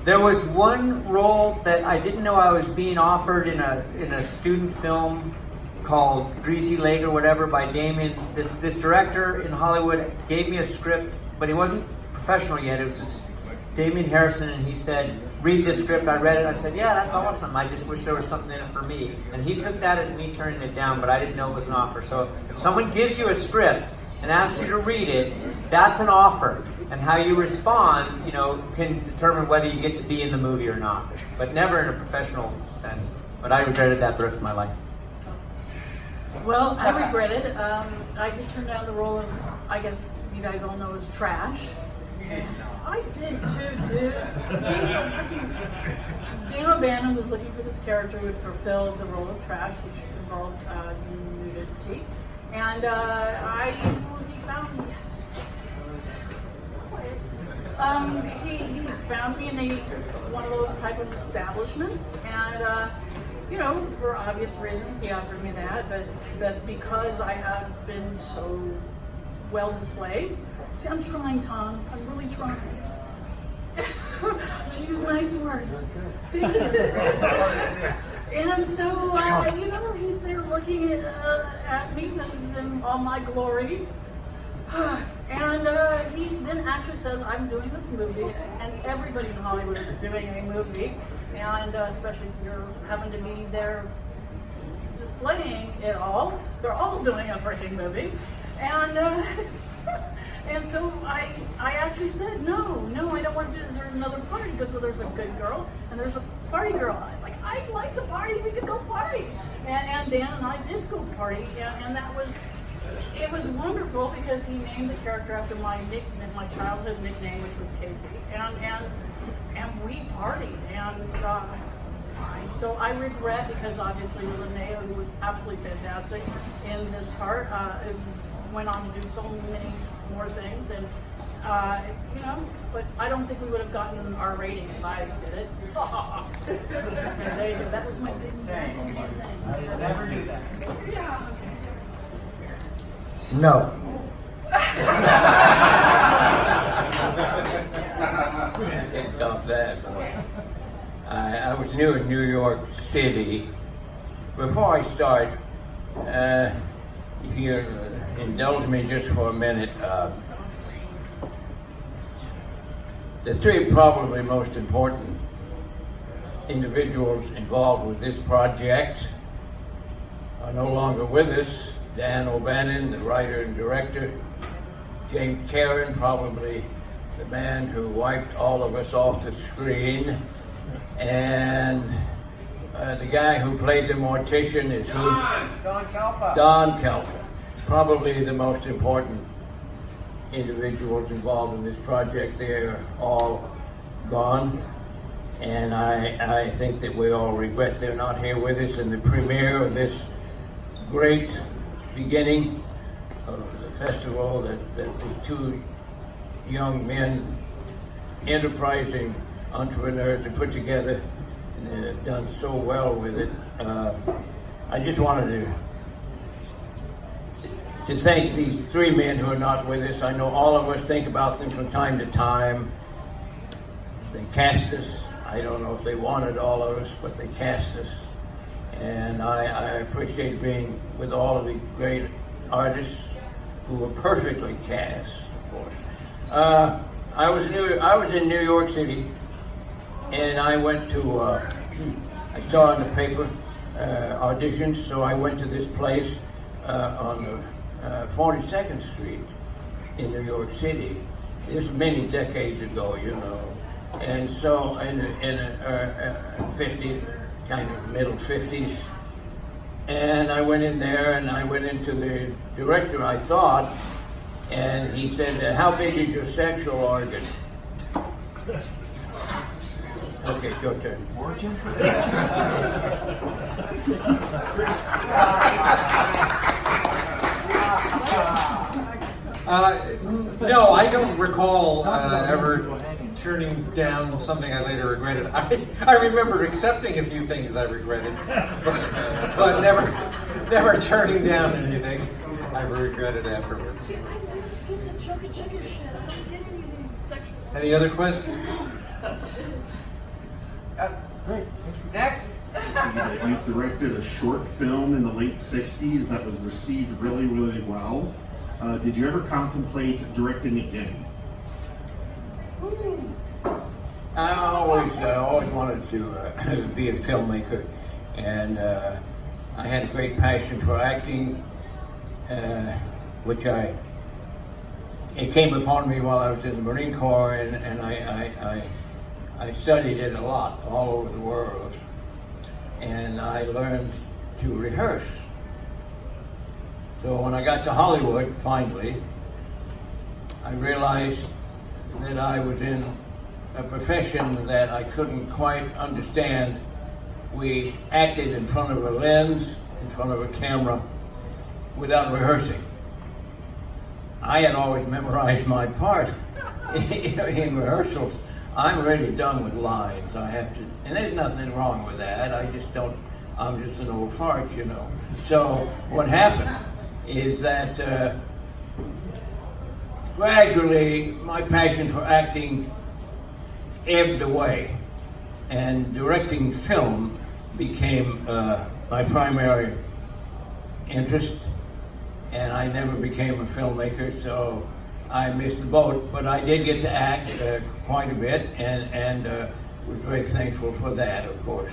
There was one role that I didn't know I was being offered in a student film called Greasy Lake or whatever by Damien. This director in Hollywood gave me a script, but he wasn't professional yet. It was just Damien Harrison, and he said, read this script. I read it. I said, yeah, that's awesome. I just wish there was something in it for me. And he took that as me turning it down, but I didn't know it was an offer. So if someone gives you a script and asks you to read it, that's an offer. And how you respond, you know, can determine whether you get to be in the movie or not. But never in a professional sense. But I regretted that the rest of my life. Well, I regret it. I did turn down the role of, I guess you guys all know as Trash. I did too, dude. Dana O'Bannon was looking for this character who would fulfill the role of Trash, which involved nudity. And he found, yes. He found me in one of those type of establishments, and you know, for obvious reasons, he offered me that, but because I had been so well displayed. See, I'm trying, Thom. I'm really trying to use nice words. Thank you. And so, you know, he's there looking at me in all my glory. And he then actually says, I'm doing this movie, and everybody in Hollywood is doing a movie, and especially if you're having to be there displaying it all, they're all doing a freaking movie. And and so I actually said, no, I don't want to do this. There's another party. Because, well, there's a good girl and there's a party girl. It's like, I like to party. We could go party. And Dan and I did go party. And it was wonderful because he named the character after my nickname, my childhood nickname, which was Casey. And we partied. And so I regret, because obviously Linnea, who was absolutely fantastic in this part, went on to do so many more things, and you know, but I don't think we would have gotten our rating if I did it. And there you go. That was my big thing. I never do that. Yeah. No. Can't stop that. I was new in New York City. Before I start, if you indulge me just for a minute, the three probably most important individuals involved with this project are no longer with us. Dan O'Bannon, the writer and director. James Karen, probably the man who wiped all of us off the screen. And the guy who played the mortician is who? Don Calfa. Probably the most important individuals involved in this project. They're all gone. And I think that we all regret they're not here with us in the premiere of this great beginning of the festival that the two young men, enterprising entrepreneurs, have put together, and they've done so well with it. I just wanted to thank these three men who are not with us. I know all of us think about them from time to time. They cast us. I don't know if they wanted all of us, but they cast us. And I appreciate being with all of the great artists who were perfectly cast, of course. I was in New York City, and I went to, I saw in the paper auditions, so I went to this place on the 42nd Street in New York City. This was many decades ago, you know. And so in 50, kind of middle 50s, and I went in there and I went into the director, I thought, and he said, how big is your sexual organ? Okay, your turn. No, I don't recall ever turning down something I later regretted. I remember accepting a few things I regretted, but never turning down anything I regretted afterwards. See, I didn't get the chugga chugga shit. I didn't get anything sexual. Any other questions? That's great. Next. You directed a short film in the late 60s that was received really, really well. Did you ever contemplate directing again? I always wanted to be a filmmaker, and I had a great passion for acting, which it came upon me while I was in the Marine Corps, and I studied it a lot all over the world, and I learned to rehearse. So when I got to Hollywood, finally, I realized that I was in a profession that I couldn't quite understand. We acted in front of a lens, in front of a camera, without rehearsing. I had always memorized my part in rehearsals. I'm really done with lines. I have to, and there's nothing wrong with that. I'm just an old fart, you know. So what happened is that gradually my passion for acting ebbed away, and directing film became my primary interest, and I never became a filmmaker, so I missed the boat. But I did get to act quite a bit, and was very thankful for that, of course.